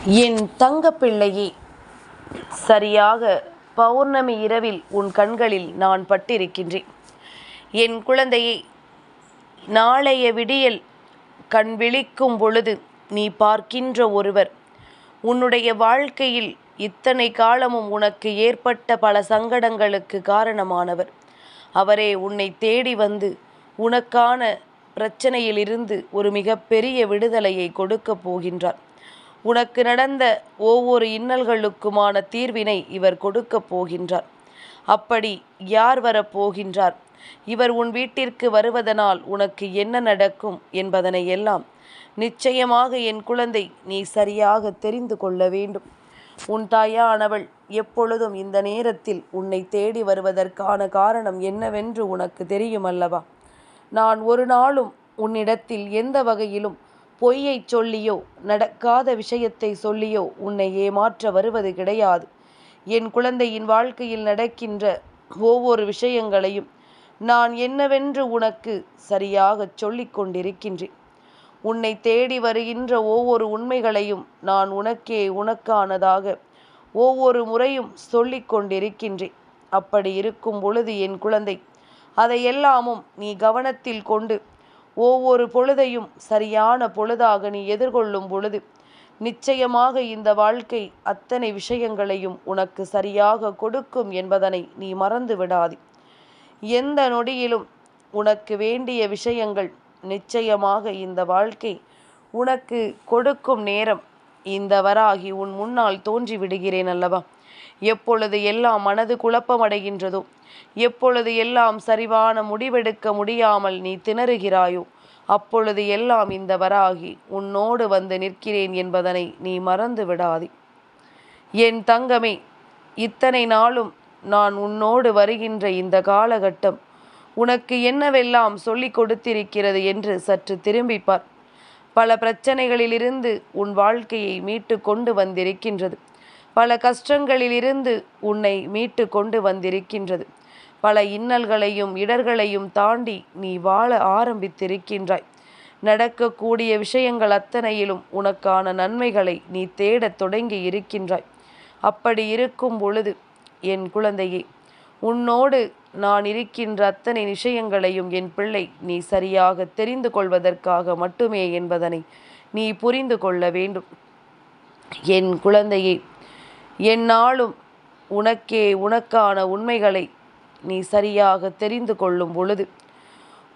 என் தங்கப்பிள்ளையே, சரியாக பௌர்ணமி இரவில் உன் கண்களில் நான் பட்டிருக்கின்றேன். என் குழந்தையே, நாளைய விடியல் கண் விழிக்கும் பொழுது நீ பார்க்கின்ற ஒருவர் உன்னுடைய வாழ்க்கையில் இத்தனை காலமும் உனக்கு ஏற்பட்ட பல சங்கடங்களுக்கு காரணமானவர். அவரே உன்னை தேடி வந்து உனக்கான பிரச்சனையிலிருந்து ஒரு மிகப்பெரிய விடுதலையை கொடுக்கப் போகின்றார். உனக்கு நடந்த ஒவ்வொரு இன்னல்களுக்குமான தீர்வினை இவர் கொடுக்கப் போகின்றார். அப்படி யார் வரப்போகின்றார், இவர் உன் வீட்டிற்கு வருவதனால் உனக்கு என்ன நடக்கும் என்பதனை எல்லாம் நிச்சயமாக என் குழந்தை நீ சரியாக தெரிந்து கொள்ள வேண்டும். உன் தாயானவள் எப்பொழுதும் இந்த நேரத்தில் உன்னை தேடி வருவதற்கான காரணம் என்னவென்று உனக்கு தெரியுமல்லவா? நான் ஒரு நாளும் உன்னிடத்தில் எந்த வகையிலும் பொய்யை சொல்லியோ நடக்காத விஷயத்தை சொல்லியோ உன்னை ஏமாற்ற வருவது கிடையாது. என் குழந்தையின் வாழ்க்கையில் நடக்கின்ற ஒவ்வொரு விஷயங்களையும் நான் என்னவென்று உனக்கு சரியாக சொல்லிக் கொண்டிருக்கின்றேன். உன்னை தேடி வருகின்ற ஒவ்வொரு உண்மைகளையும் நான் உனக்கானதாக ஒவ்வொரு முறையும் சொல்லிக் கொண்டிருக்கின்றேன். அப்படி இருக்கும் பொழுது என் குழந்தை, அதையெல்லாமும் நீ கவனத்தில் கொண்டு ஒவ்வொரு பொழுதையும் சரியான பொழுதாக நீ எதிர்கொள்ளும் பொழுது நிச்சயமாக இந்த வாழ்க்கை அத்தனை விஷயங்களையும் உனக்கு சரியாக கொடுக்கும் என்பதனை நீ மறந்து விடாதே. எந்த நொடியிலும் உனக்கு வேண்டிய விஷயங்கள் நிச்சயமாக இந்த வாழ்க்கை உனக்கு கொடுக்கும் நேரம் இந்த வராகி உன் முன்னால் தோன்றி விடுகிறேன் அல்லவா? எப்பொழுது எல்லாம் மனது குழப்பமடைகின்றதோ, எப்பொழுது எல்லாம் சரிவான முடிவெடுக்க முடியாமல் நீ திணறுகிறாயோ, அப்பொழுது எல்லாம் இந்த வராகி உன்னோடு வந்து நிற்கிறேன் என்பதனை நீ மறந்து விடாதே. என் தங்கமே, இத்தனை நாளும் நான் உன்னோடு வருகின்ற இந்த காலகட்டம் உனக்கு என்னவெல்லாம் சொல்லிக் கொடுத்திருக்கிறது என்று சற்று திரும்பிப்பார். பல பிரச்சனைகளிலிருந்து உன் வாழ்க்கையை மீட்டு கொண்டு வந்திருக்கின்றது. பல கஷ்டங்களிலிருந்து உன்னை மீட்டு கொண்டு வந்திருக்கின்றது. பல இன்னல்களையும் இடர்களையும் தாண்டி நீ வாழ ஆரம்பித்திருக்கின்றாய். நடக்கக்கூடிய விஷயங்கள் அத்தனையிலும் உனக்கான நன்மைகளை நீ தேடத் தொடங்கி இருக்கின்றாய். அப்படி இருக்கும் பொழுது என் குழந்தையே, உன்னோடு நான் இருக்கின்ற அத்தனை விஷயங்களையும் என் பிள்ளை நீ சரியாக தெரிந்து கொள்வதற்காக மட்டுமே என்பதனை நீ புரிந்து கொள்ள வேண்டும். என் குழந்தையே, எந்நாளும் உனக்கான உண்மைகளை நீ சரியாக தெரிந்து கொள்ளும் பொழுது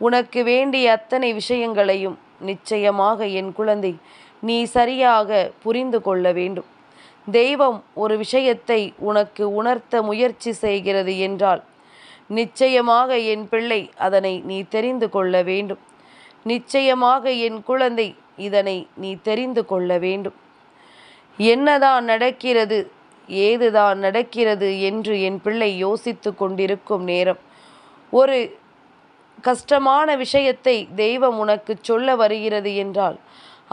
உனக்கு வேண்டிய அத்தனை விஷயங்களையும் நிச்சயமாக என் குழந்தை நீ சரியாக புரிந்து கொள்ள வேண்டும். தெய்வம் ஒரு விஷயத்தை உனக்கு உணர்த்த முயற்சி செய்கிறது என்றால் நிச்சயமாக என் பிள்ளை அதனை நீ தெரிந்து கொள்ள வேண்டும். நிச்சயமாக என் குழந்தை இதனை நீ தெரிந்து கொள்ள வேண்டும். என்னதான் நடக்கிறது, ஏதுதான் நடக்கிறது என்று என் பிள்ளை யோசித்து கொண்டிருக்கும் நேரம், ஒரு கஷ்டமான விஷயத்தை தெய்வம் உனக்கு சொல்ல வருகிறது என்றால்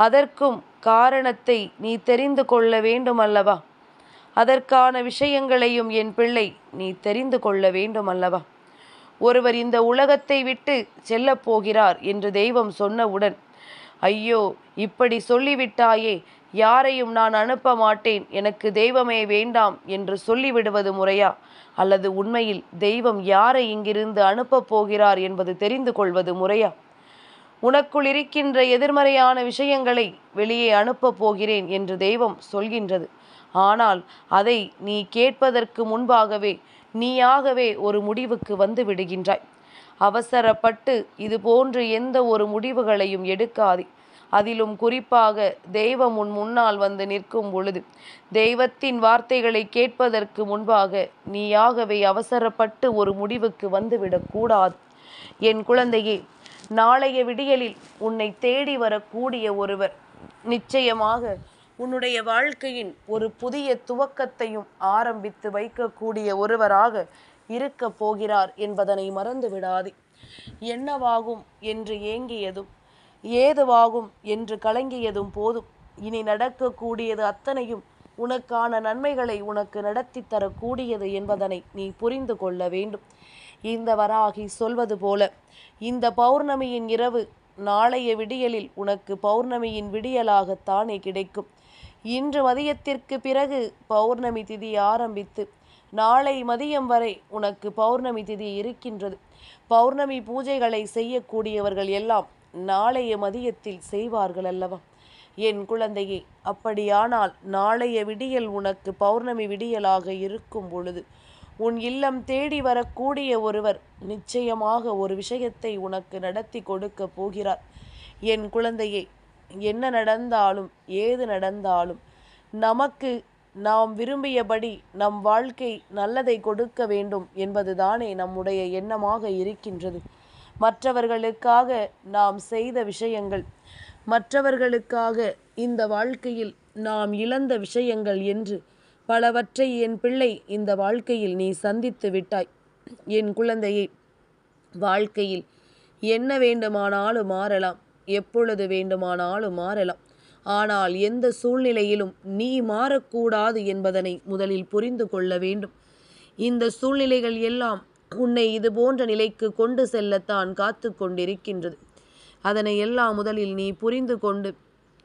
அதற்கும் காரணத்தை நீ தெரிந்து கொள்ள வேண்டும் அல்லவா? அதற்கான விஷயங்களையும் என் பிள்ளை நீ தெரிந்து கொள்ள வேண்டும் அல்லவா? ஒருவர் இந்த உலகத்தை விட்டு செல்லப் போகிறார் என்று தெய்வம் சொன்னவுடன், ஐயோ இப்படி சொல்லிவிட்டாயே, யாரையும் நான் அனுப்ப மாட்டேன், எனக்கு தெய்வமே வேண்டாம் என்று சொல்லிவிடுவது முறையா? அல்லது உண்மையில் தெய்வம் யாரை இங்கிருந்து அனுப்பப் போகிறார் என்பது தெரிந்து கொள்வது முறையா? உனக்குள் இருக்கின்ற எதிர்மறையான விஷயங்களை வெளியே அனுப்பப் போகிறேன் என்று தெய்வம் சொல்கின்றது. ஆனால் அதை நீ கேட்பதற்கு முன்பாகவே நீயாகவே ஒரு முடிவுக்கு வந்து விடுகின்றாய். அவசரப்பட்டு இது போன்று எந்த ஒரு முடிவுகளையும் எடுக்காதே. அதிலும் குறிப்பாக தெய்வம் உன் முன்னால் வந்து நிற்கும் பொழுது தெய்வத்தின் வார்த்தைகளை கேட்பதற்கு முன்பாக நீயாகவே அவசரப்பட்டு ஒரு முடிவுக்கு வந்துவிடக்கூடாது. என் குழந்தையே, நாளைய விடியலில் உன்னை தேடி வரக்கூடிய ஒருவர் நிச்சயமாக உன்னுடைய வாழ்க்கையின் ஒரு புதிய துவக்கத்தையும் ஆரம்பித்து வைக்கக்கூடிய ஒருவராக இருக்க போகிறார் என்பதனை மறந்து விடாதே. என்னவாகும் என்று ஏங்கியதும் ஏதுவாகும் என்று கலங்கியதும் போதும். இனி நடக்கக்கூடியது அத்தனையும் உனக்கான நன்மைகளை உனக்கு நடத்தி தரக்கூடியது என்பதனை நீ புரிந்து கொள்ள வேண்டும். இந்த வராகி சொல்வது போல இந்த பௌர்ணமியின் இரவு நாளைய விடியலில் உனக்கு பௌர்ணமியின் விடியலாகத்தானே கிடைக்கும். இன்று மதியத்திற்கு பிறகு பௌர்ணமி திதி ஆரம்பித்து நாளை மதியம் வரை உனக்கு பௌர்ணமி திதி இருக்கின்றது. பௌர்ணமி பூஜைகளை செய்யக்கூடியவர்கள் எல்லாம் நாளைய மதியத்தில் செய்வார்கள் அல்லவா என் குழந்தையே? அப்படியானால் நாளைய விடியல் உனக்கு பௌர்ணமி விடியலாக இருக்கும் பொழுது உன் இல்லம் தேடி வரக்கூடிய ஒருவர் நிச்சயமாக ஒரு விஷயத்தை உனக்கு நடத்தி கொடுக்க போகிறார். என் குழந்தையே, என்ன நடந்தாலும் ஏது நடந்தாலும் நமக்கு நாம் விரும்பியபடி நம் வாழ்க்கை நல்லதை கொடுக்க வேண்டும் என்பதுதானே நம்முடைய எண்ணமாக இருக்கின்றது. மற்றவர்களுக்காக நாம் செய்த விஷயங்கள், மற்றவர்களுக்காக இந்த வாழ்க்கையில் நாம் இழந்த விஷயங்கள் என்று பலவற்றை என் பிள்ளை இந்த வாழ்க்கையில் நீ சந்தித்து விட்டாய். என் குழந்தையை, வாழ்க்கையில் என்ன வேண்டுமானாலும் மாறலாம், எப்பொழுது வேண்டுமானாலும் மாறலாம். ஆனால் எந்த சூழ்நிலையிலும் நீ மாறக்கூடாது என்பதனை முதலில் புரிந்து கொள்ள வேண்டும். இந்த சூழ்நிலைகள் எல்லாம் உன்னை இது போன்ற நிலைக்கு கொண்டு செல்லத்தான் காத்து கொண்டிருக்கின்றது. அதனை எல்லாம் முதலில் நீ புரிந்து கொண்டு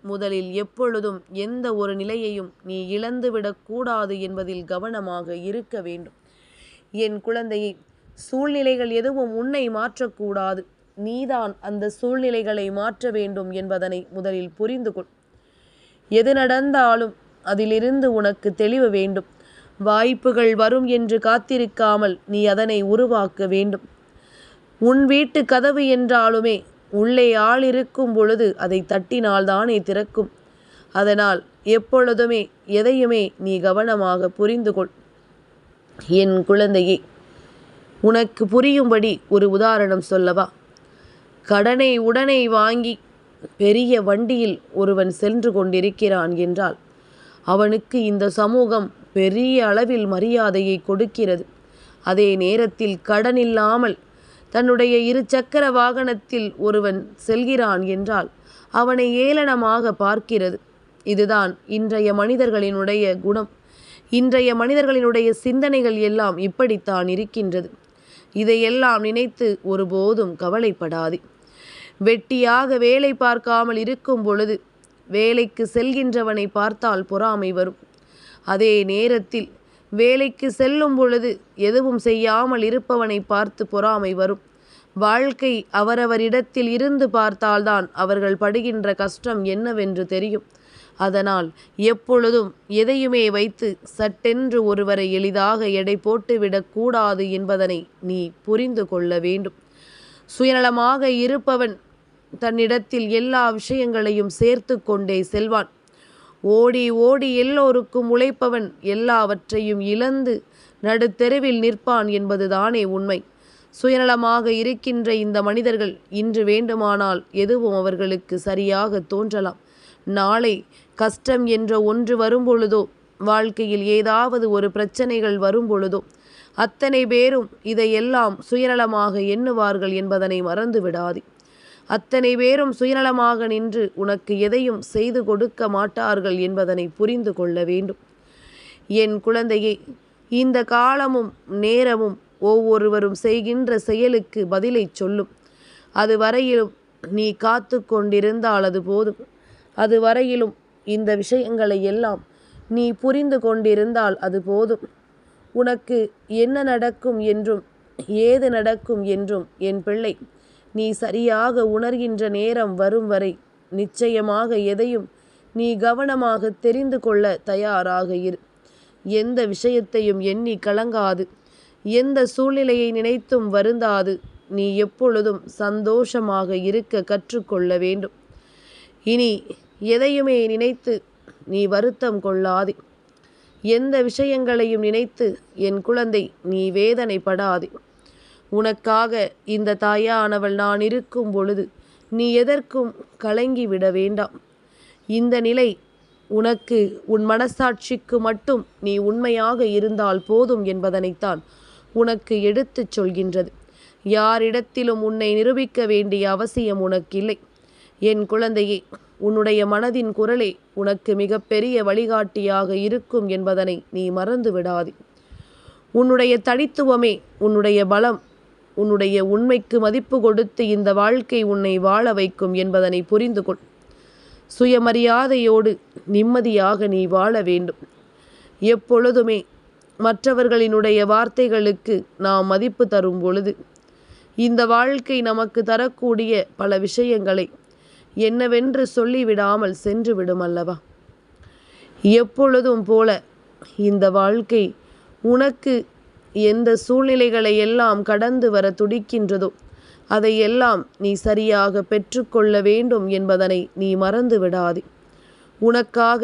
முதலில் எப்பொழுதும் எந்த ஒரு நிலையையும் நீ இழந்துவிடக்கூடாது என்பதில் கவனமாக இருக்க வேண்டும். என் குழந்தையை, சூழ்நிலைகள் எதுவும் உன்னை மாற்றக்கூடாது, நீதான் அந்த சூழ்நிலைகளை மாற்ற வேண்டும் என்பதனை முதலில் புரிந்து கொள். எது நடந்தாலும் அதிலிருந்து உனக்கு தெளிவு வேண்டும். வாய்ப்புகள் வரும் என்று காத்திருக்காமல் நீ அதனை உருவாக்க வேண்டும். உன் வீட்டு கதவு என்றாலுமே உள்ளே ஆள் இருக்கும் பொழுது அதை தட்டினால்தானே திறக்கும். அதனால் எப்பொழுதுமே எதையுமே நீ கவனமாக புரிந்து கொள். என் குழந்தையே, உனக்கு புரியும்படி ஒரு உதாரணம் சொல்லவா? கடனை உடனே வாங்கி பெரிய வண்டியில் ஒருவன் சென்று கொண்டிருக்கிறான் என்றால் அவனுக்கு இந்த சமூகம் பெரிய அளவில் மரியாதையை கொடுக்கிறது. அதே நேரத்தில் கடன் இல்லாமல் தன்னுடைய 2 சக்கர வாகனத்தில் ஒருவன் செல்கிறான் என்றால் அவனை ஏளனமாக பார்க்கிறது. இதுதான் இன்றைய மனிதர்களினுடைய குணம். இன்றைய மனிதர்களினுடைய சிந்தனைகள் எல்லாம் இப்படித்தான் இருக்கின்றது. இதையெல்லாம் நினைத்து ஒருபோதும் கவலைப்படாதே. வெட்டியாக வேலை பார்க்காமல் இருக்கும் பொழுது வேலைக்கு செல்கின்றவனை பார்த்தால் பொறாமை வரும். அதே நேரத்தில் வேலைக்கு செல்லும் பொழுது எதுவும் செய்யாமல் இருப்பவனை பார்த்து பொறாமை வரும். வாழ்க்கை அவரவரிடத்தில் இருந்து பார்த்தால்தான் அவர்கள் படுகின்ற கஷ்டம் என்னவென்று தெரியும். அதனால் எப்பொழுதும் எதையுமே வைத்து சட்டென்று ஒருவரை எளிதாக எடை போட்டுவிடக்கூடாது என்பதனை நீ புரிந்து கொள்ள வேண்டும். சுயநலமாக இருப்பவன் தன்னிடத்தில் எல்லா விஷயங்களையும் சேர்த்து கொண்டே செல்வான். ஓடி ஓடி எல்லோருக்கும் உழைப்பவன் எல்லாவற்றையும் இழந்து நடுத்தெருவில் நிற்பான் என்பதுதானே உண்மை. சுயநலமாக இருக்கின்ற இந்த மனிதர்கள் இன்று வேண்டுமானால் எதுவும் அவர்களுக்கு சரியாக தோன்றலாம். நாளை கஷ்டம் என்ற ஒன்று வரும்பொழுதோ, வாழ்க்கையில் ஏதாவது ஒரு பிரச்சனைகள் வரும்பொழுதோ அத்தனை பேரும் இதையெல்லாம் சுயநலமாக எண்ணுவார்கள் என்பதனை மறந்து விடாதே. அத்தனை பேரும் சுயநலமாக நின்று உனக்கு எதையும் செய்து கொடுக்க மாட்டார்கள் என்பதனை புரிந்து கொள்ள வேண்டும். என் குழந்தையே, இந்த காலமும் நேரமும் ஒவ்வொருவரும் செய்கின்ற செயலுக்கு பதிலை சொல்லும். அதுவரையிலும் நீ காத்து கொண்டிருந்தால் அது போதும். அதுவரையிலும் இந்த விஷயங்களை எல்லாம் நீ புரிந்து கொண்டிருந்தால் அது போதும். உனக்கு என்ன நடக்கும் என்றும் ஏது நடக்கும் என்றும் என் பிள்ளை நீ சரியாக உணர்கின்ற நேரம் வரும் வரை நிச்சயமாக எதையும் நீ கவனமாக தெரிந்து கொள்ள தயாராக இரு. எந்த விஷயத்தையும் எண்ணி கலங்காது, எந்த சூழ்நிலையை நினைத்தும் வருந்தாது. நீ எப்பொழுதும் சந்தோஷமாக இருக்க கற்றுக்கொள்ள வேண்டும். இனி எதையுமே நினைத்து நீ வருத்தம் கொள்ளாதே. எந்த விஷயங்களையும் நினைத்து என் குழந்தை நீ வேதனைப்படாதே. உனக்காக இந்த தாயானவள் நான் இருக்கும் பொழுது நீ எதற்கும் கலங்கிவிட வேண்டாம். இந்த நிலை உனக்கு உன் மனசாட்சிக்கு மட்டும் நீ உண்மையாக இருந்தால் போதும் என்பதனைத்தான் உனக்கு எடுத்துச் சொல்கின்றது. யாரிடத்திலும் உன்னை நிரூபிக்க வேண்டிய அவசியம் உனக்கில்லை. என் குழந்தையே, உன்னுடைய மனதின் குரலே உனக்கு மிகப்பெரிய வழிகாட்டியாக இருக்கும் என்பதனை நீ மறந்து விடாதே. உன்னுடைய தனித்துவமே உன்னுடைய பலம். உன்னுடைய உண்மைக்கு மதிப்பு கொடுத்து இந்த வாழ்க்கை உன்னை வாழ வைக்கும் என்பதனை புரிந்து கொள். சுயமரியாதையோடு நிம்மதியாக நீ வாழ வேண்டும். எப்பொழுதுமே மற்றவர்களினுடைய வார்த்தைகளுக்கு நாம் மதிப்பு தரும் பொழுது இந்த வாழ்க்கை நமக்கு தரக்கூடிய பல விஷயங்களை என்னவென்று சொல்லிவிடாமல் சென்று விடும் அல்லவா? எப்பொழுதும் போல இந்த வாழ்க்கை உனக்கு எந்த சூழ்நிலைகளை எல்லாம் கடந்து வர துடிக்கின்றதோ அதையெல்லாம் நீ சரியாக பெற்றுக்கொள்ள வேண்டும் என்பதனை நீ மறந்து விடாதே. உனக்காக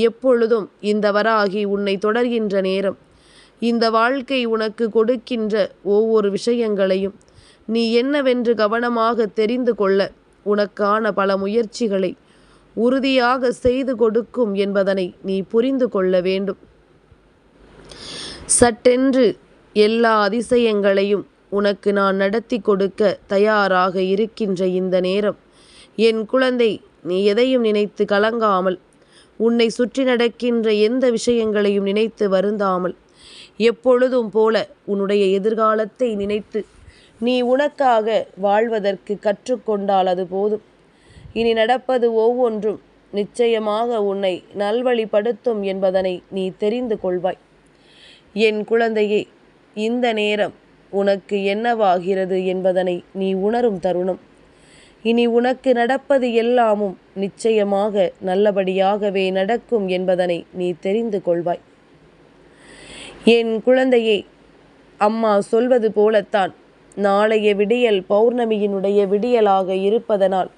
எப்பொழுதும் இந்த வராகி உன்னை தொடர்கின்ற நேரம் இந்த வாழ்க்கை உனக்கு கொடுக்கின்ற ஒவ்வொரு விஷயங்களையும் நீ என்னவென்று கவனமாக தெரிந்து கொள்ள உனக்கான பல முயற்சிகளை உறுதியாக செய்து கொடுக்கும் என்பதனை நீ புரிந்து கொள்ள வேண்டும். சட்டென்று எல்லா அதிசயங்களையும் உனக்கு நான் நடத்தி கொடுக்க தயாராக இருக்கின்ற இந்த நேரம், என் குழந்தை, நீ எதையும் நினைத்து கலங்காமல், உன்னை சுற்றி நடக்கின்ற எந்த விஷயங்களையும் நினைத்து வருந்தாமல், எப்பொழுதும் போல உன்னுடைய எதிர்காலத்தை நினைத்து நீ உனக்காக வாழ்வதற்கு கற்றுக்கொண்டால் அது போதும். இனி நடப்பது ஒவ்வொன்றும் நிச்சயமாக உன்னை நல்வழிப்படுத்தும் என்பதனை நீ தெரிந்து கொள்வாய். என் குழந்தையே, இந்த நேரம் உனக்கு என்னவாகிறது என்பதனை நீ உணரும் தருணம். இனி உனக்கு நடப்பது எல்லாமும் நிச்சயமாக நல்லபடியாகவே நடக்கும் என்பதனை நீ தெரிந்து கொள்வாய். என் குழந்தையே, அம்மா சொல்வது போலத்தான் நாளைய விடியல் பௌர்ணமியினுடைய விடியலாக இருப்பதனால்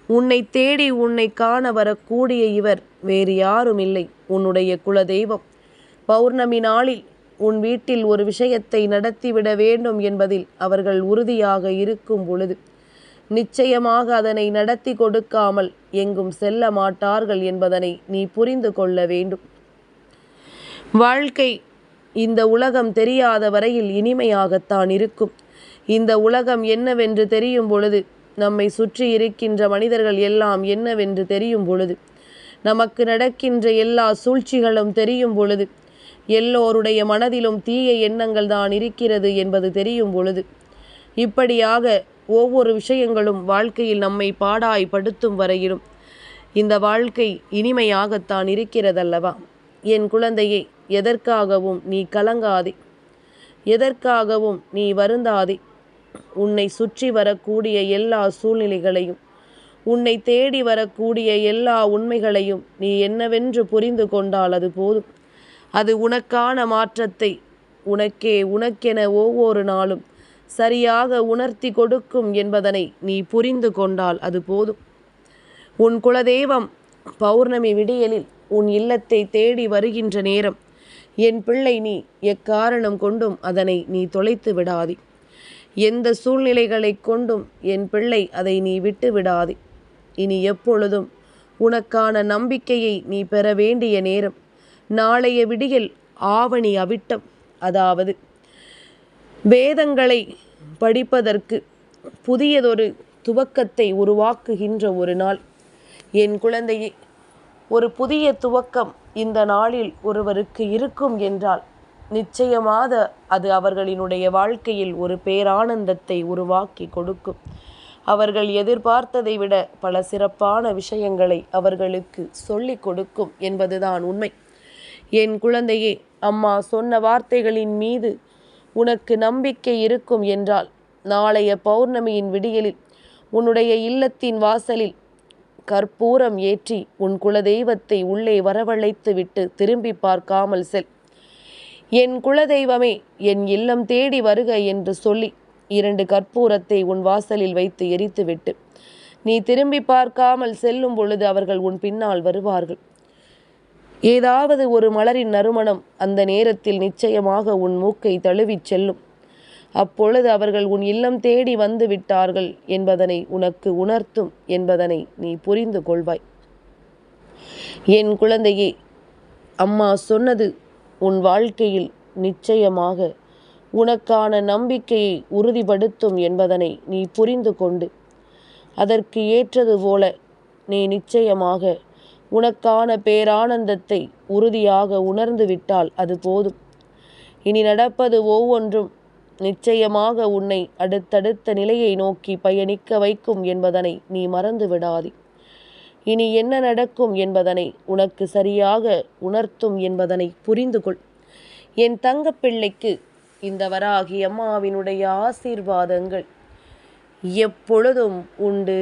உன்னை தேடி உன்னை காண வரக்கூடிய இவர் வேறு யாரும் இல்லை, உன்னுடைய குலதெய்வம். பௌர்ணமி நாளில் உன் வீட்டில் ஒரு விஷயத்தை நடத்திவிட வேண்டும் என்பதில் அவர்கள் உறுதியாக இருக்கும் பொழுது நிச்சயமாக அதனை நடத்தி கொடுக்காமல் எங்கும் செல்ல மாட்டார்கள் என்பதனை நீ புரிந்து கொள்ள வேண்டும். வாழ்க்கை இந்த உலகம் தெரியாத வரையில் இனிமையாகத்தான் இருக்கும். இந்த உலகம் என்னவென்று தெரியும் பொழுது, நம்மை சுற்றி இருக்கின்ற மனிதர்கள் எல்லாம் என்னவென்று தெரியும் பொழுது, நமக்கு நடக்கின்ற எல்லா சூழ்ச்சிகளும் தெரியும் பொழுது, எல்லோருடைய மனதிலும் தீய எண்ணங்கள் தான் இருக்கிறது என்பது தெரியும் பொழுது, இப்படியாக ஒவ்வொரு விஷயங்களும் வாழ்க்கையில் நம்மை பாடாய்படுத்தும் வரையிலும் இந்த வாழ்க்கை இனிமையாகத்தான் இருக்கிறதல்லவா? என் குழந்தையே, எதற்காகவும் நீ கலங்காதே, எதற்காகவும் நீ வருந்தாதே. உன்னை சுற்றி வரக்கூடிய எல்லா சூழ்நிலைகளையும், உன்னை தேடி வரக்கூடிய எல்லா உண்மைகளையும் நீ என்னவென்று புரிந்து கொண்டால் அது போதும். அது உனக்கான மாற்றத்தை உனக்கென ஒவ்வொரு நாளும் சரியாக உணர்த்தி கொடுக்கும் என்பதனை நீ புரிந்து கொண்டால் அது போதும். உன் குலதெய்வம் பௌர்ணமி விடியலில் உன் இல்லத்தை தேடி வருகின்ற நேரம், என் பிள்ளை, நீ எக்காரணம் கொண்டும் அதனை நீ தொலைத்து விடாதே. எந்த சூழ்நிலைகளை கொண்டும் என் பிள்ளை அதை நீ விட்டு விடாதே. இனி எப்பொழுதும் உனக்கான நம்பிக்கையை நீ பெற வேண்டிய நேரம். நாளைய விடியல் ஆவணி அவிட்டம், அதாவது வேதங்களை படிப்பதற்கு புதியதொரு துவக்கத்தை உருவாக்குகின்ற ஒரு நாள். என் குழந்தையே, ஒரு புதிய துவக்கம் இந்த நாளில் ஒருவருக்கு இருக்கும் என்றால் நிச்சயமாக அது அவர்களினுடைய வாழ்க்கையில் ஒரு பேரானந்தத்தை உருவாக்கி கொடுக்கும். அவர்கள் எதிர்பார்த்ததை விட பல சிறப்பான விஷயங்களை அவர்களுக்கு சொல்லிக் கொடுக்கும் என்பதுதான் உண்மை. என் குழந்தையே, அம்மா சொன்ன வார்த்தைகளின் மீது உனக்கு நம்பிக்கை இருக்கும் என்றால் நாளைய பௌர்ணமியின் விடியலில் உன்னுடைய இல்லத்தின் வாசலில் கற்பூரம் ஏற்றி உன் குலதெய்வத்தை உள்ளே வரவழைத்து விட்டு திரும்பி பார்க்காமல் செல். என் குலதெய்வமே, என் இல்லம் தேடி வருக என்று சொல்லி 2 கற்பூரத்தை உன் வாசலில் வைத்து எரித்துவிட்டு நீ திரும்பி பார்க்காமல் செல்லும் பொழுது அவர்கள் உன் பின்னால் வருவார்கள். ஏதாவது ஒரு மலரின் நறுமணம் அந்த நேரத்தில் நிச்சயமாக உன் மூக்கை தழுவிச் செல்லும். அப்பொழுது அவர்கள் உன் இல்லம் தேடி வந்து விட்டார்கள் என்பதனை உனக்கு உணர்த்தும் என்பதனை நீ புரிந்து கொள்வாய். என் குழந்தையே, அம்மா சொன்னது உன் வாழ்க்கையில் நிச்சயமாக உனக்கான நம்பிக்கையை உறுதிப்படுத்தும் என்பதனை நீ புரிந்து கொண்டு அதற்கு ஏற்றது போல நீ நிச்சயமாக உனக்கான பேரானந்தத்தை உறுதியாக உணர்ந்து விட்டால் அது போதும். இனி நடப்பது ஒவ்வொன்றும் நிச்சயமாக உன்னை அடுத்தடுத்த நிலையை நோக்கி பயணிக்க வைக்கும் என்பதனை நீ மறந்து விடாதே. இனி என்ன நடக்கும் என்பதனை உனக்கு சரியாக உணர்த்தும் என்பதனை புரிந்து கொள். என் தங்கப்பிள்ளைக்கு இந்த வராகி அம்மாவினுடைய ஆசீர்வாதங்கள் எப்பொழுதும் உண்டு.